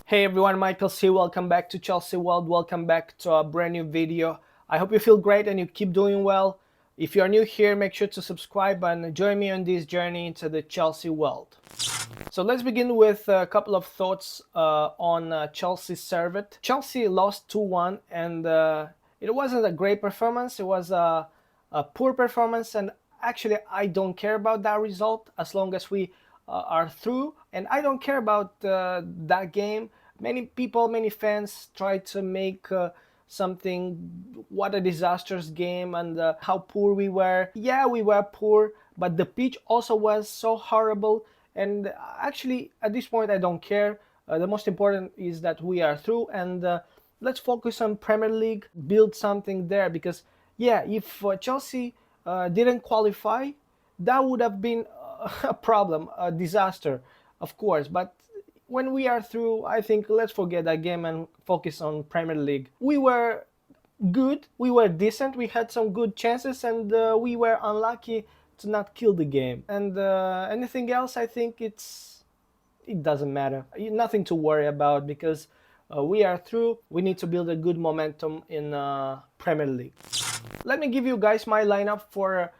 Hey everyone, Michael C. Welcome back to Chelsea World. Welcome back to a brand new video. I hope you feel great and you keep doing well. If you're new here, make sure to subscribe and join me on this journey into the Chelsea world. So let's begin with a couple of thoughts on Chelsea's servant. Chelsea lost 2-1 and it wasn't a great performance. It was a poor performance, and actually I don't care about that result as long as we are through, and I don't care about that game. Many people, many fans try to make something, what a disastrous game, and how poor we were. Yeah, we were poor, but the pitch also was so horrible. And actually, at this point, I don't care. The most important is that we are through, and let's focus on Premier League, build something there. Because yeah, if Chelsea didn't qualify, that would have been a problem, a disaster, of course. But when we are through, I think let's forget that game and focus on Premier League. We were good, we were decent, we had some good chances, and we were unlucky to not kill the game. And anything else, I think it doesn't matter. Nothing to worry about, because we are through. We need to build a good momentum in Premier League. Let me give you guys my lineup for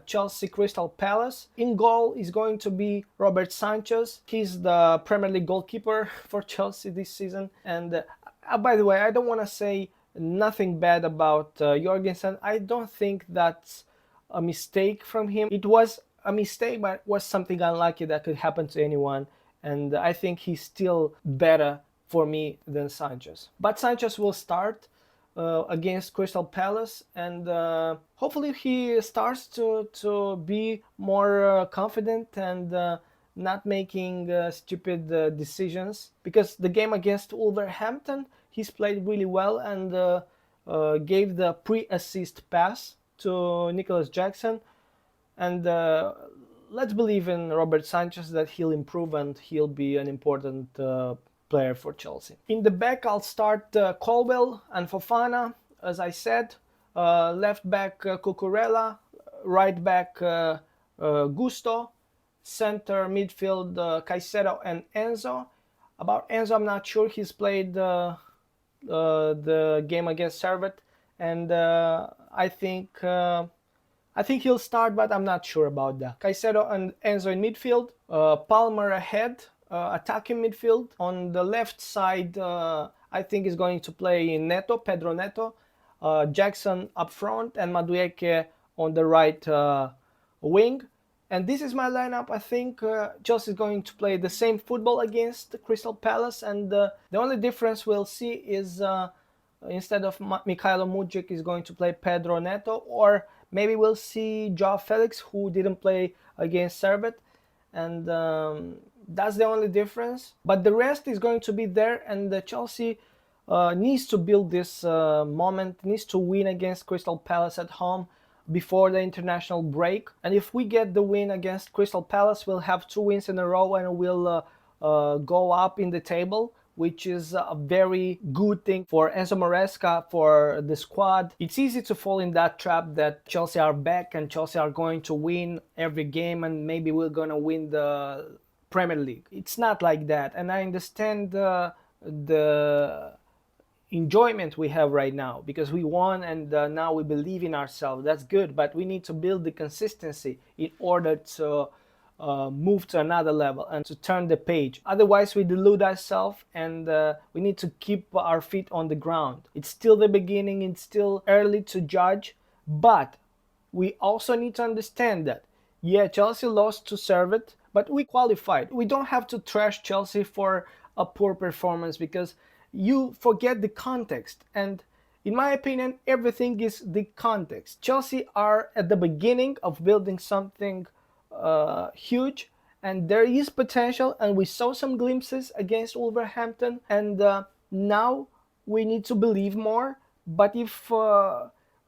Chelsea Crystal Palace. In goal is going to be Robert Sanchez. He's the Premier League goalkeeper for Chelsea this season. And by the way, I don't want to say nothing bad about Jorgensen. I don't think that's a mistake from him. It was a mistake, but it was something unlucky that could happen to anyone. And I think he's still better for me than Sanchez. But Sanchez will start against Crystal Palace, and hopefully he starts to be more confident and not making stupid decisions, because the game against Wolverhampton he's played really well and gave the pre-assist pass to Nicholas Jackson. And let's believe in Robert Sanchez that he'll improve and he'll be an important player for Chelsea. In the back, I'll start Colwell and Fofana, as I said. Left back Cucurella, right back Gusto, center midfield Caicedo and Enzo. About Enzo, I'm not sure. He's played the game against Servette, and I think he'll start, but I'm not sure about that. Caicedo and Enzo in midfield, Palmer ahead, attacking midfield. On the left side, I think is going to play Neto, Pedro Neto, Jackson up front, and Madueke on the right wing. And this is my lineup. I think Chelsea is going to play the same football against Crystal Palace, and the only difference we'll see is instead of Mikhailo Mudryk is going to play Pedro Neto, or maybe we'll see Joao Felix, who didn't play against Servette, and that's the only difference. But the rest is going to be there, and Chelsea needs to build this moment, needs to win against Crystal Palace at home before the international break. And if we get the win against Crystal Palace, we'll have 2 wins in a row and we'll go up in the table, which is a very good thing for Enzo Maresca, for the squad. It's easy to fall in that trap that Chelsea are back and Chelsea are going to win every game and maybe we're going to win the Premier League. It's not like that. And I understand the enjoyment we have right now because we won, and now we believe in ourselves. That's good, but we need to build the consistency in order to move to another level and to turn the page. Otherwise, we delude ourselves, and we need to keep our feet on the ground. It's still the beginning, it's still early to judge, but we also need to understand that, yeah, Chelsea lost to Servette, but we qualified. We don't have to trash Chelsea for a poor performance, because you forget the context. And in my opinion, everything is the context. Chelsea are at the beginning of building something huge, and there is potential, and we saw some glimpses against Wolverhampton, and now we need to believe more. But if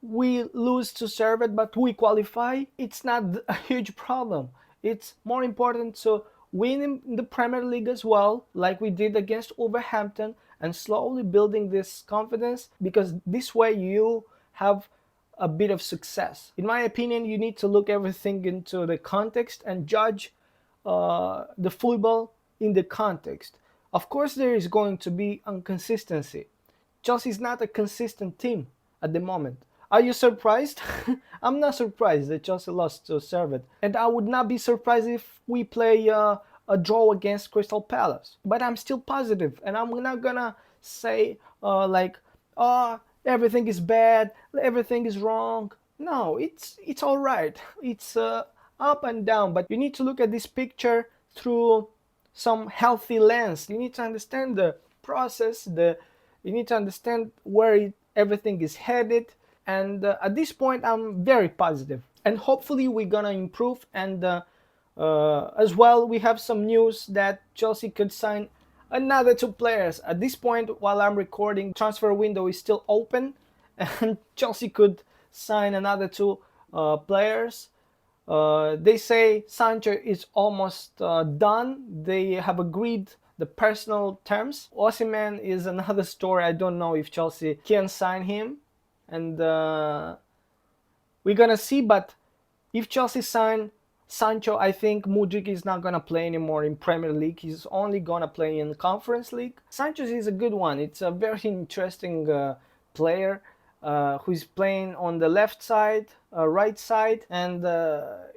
we lose to Servette but we qualify, it's not a huge problem. It's more important to win in the Premier League as well, like we did against Wolverhampton, and slowly building this confidence, because this way you have a bit of success. In my opinion, you need to look everything into the context and judge the football in the context. Of course, there is going to be inconsistency. Chelsea is not a consistent team at the moment. Are you surprised? I'm not surprised that Chelsea lost to Servette. And I would not be surprised if we play a draw against Crystal Palace. But I'm still positive, and I'm not gonna say like, oh, everything is bad, everything is wrong. No, it's all right. It's up and down, but you need to look at this picture through some healthy lens. You need to understand the process, you need to understand where everything is headed. And at this point, I'm very positive. And hopefully, we're gonna improve. And as well, we have some news that Chelsea could sign another two players. At this point, while I'm recording, transfer window is still open, and Chelsea could sign another two players. They say Sancho is almost done. They have agreed the personal terms. Osimhen is another story. I don't know if Chelsea can sign him, and we're gonna see. But if Chelsea sign Sancho, I think Mudryk is not gonna play anymore in Premier League. He's only gonna play in Conference League. Sancho is a good one. It's a very interesting player who's playing on the left side, right side, and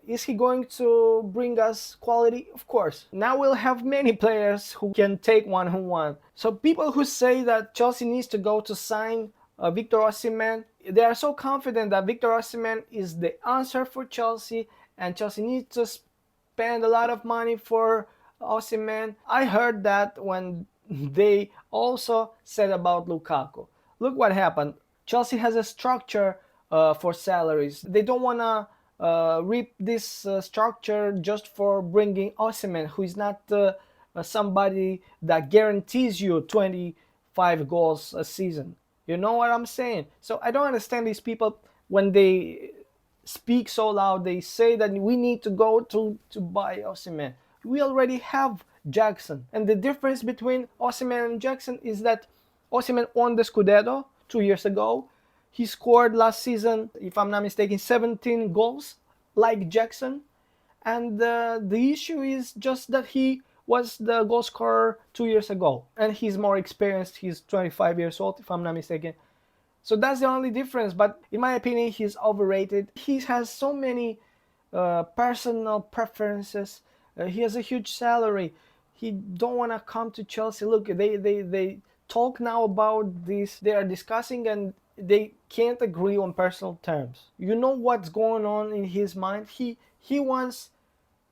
is he going to bring us quality? Of course. Now we'll have many players who can take one-on-one. So people who say that Chelsea needs to go to sign Victor Osimhen, they are so confident that Victor Osimhen is the answer for Chelsea, and Chelsea needs to spend a lot of money for Osimhen. I heard that when they also said about Lukaku. Look what happened. Chelsea has a structure for salaries. They don't want to reap this structure just for bringing Osimhen, who is not somebody that guarantees you 25 goals a season. You know what I'm saying? So I don't understand these people when they speak so loud. They say that we need to go to buy Osimhen. We already have Jackson. And the difference between Osimhen and Jackson is that Osimhen won the Scudetto 2 years ago. He scored last season, if I'm not mistaken, 17 goals like Jackson. And the issue is just that he was the goal scorer 2 years ago. And he's more experienced. He's 25 years old, if I'm not mistaken. So that's the only difference. But in my opinion, he's overrated. He has so many personal preferences. He has a huge salary. He don't want to come to Chelsea. Look, they talk now about this. They are discussing and they can't agree on personal terms. You know what's going on in his mind? He wants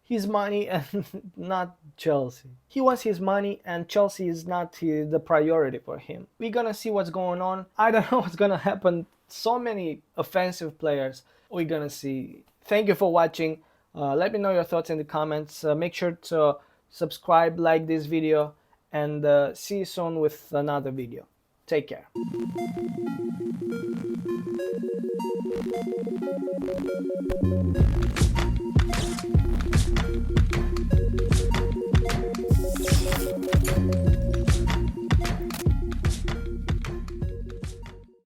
his money and not Chelsea. He wants his money and Chelsea is not the priority for him. We're gonna see what's going on. I don't know what's gonna happen. So many offensive players. We're gonna see. Thank you for watching. Let me know your thoughts in the comments. Make sure to subscribe, like this video, and see you soon with another video. Take care.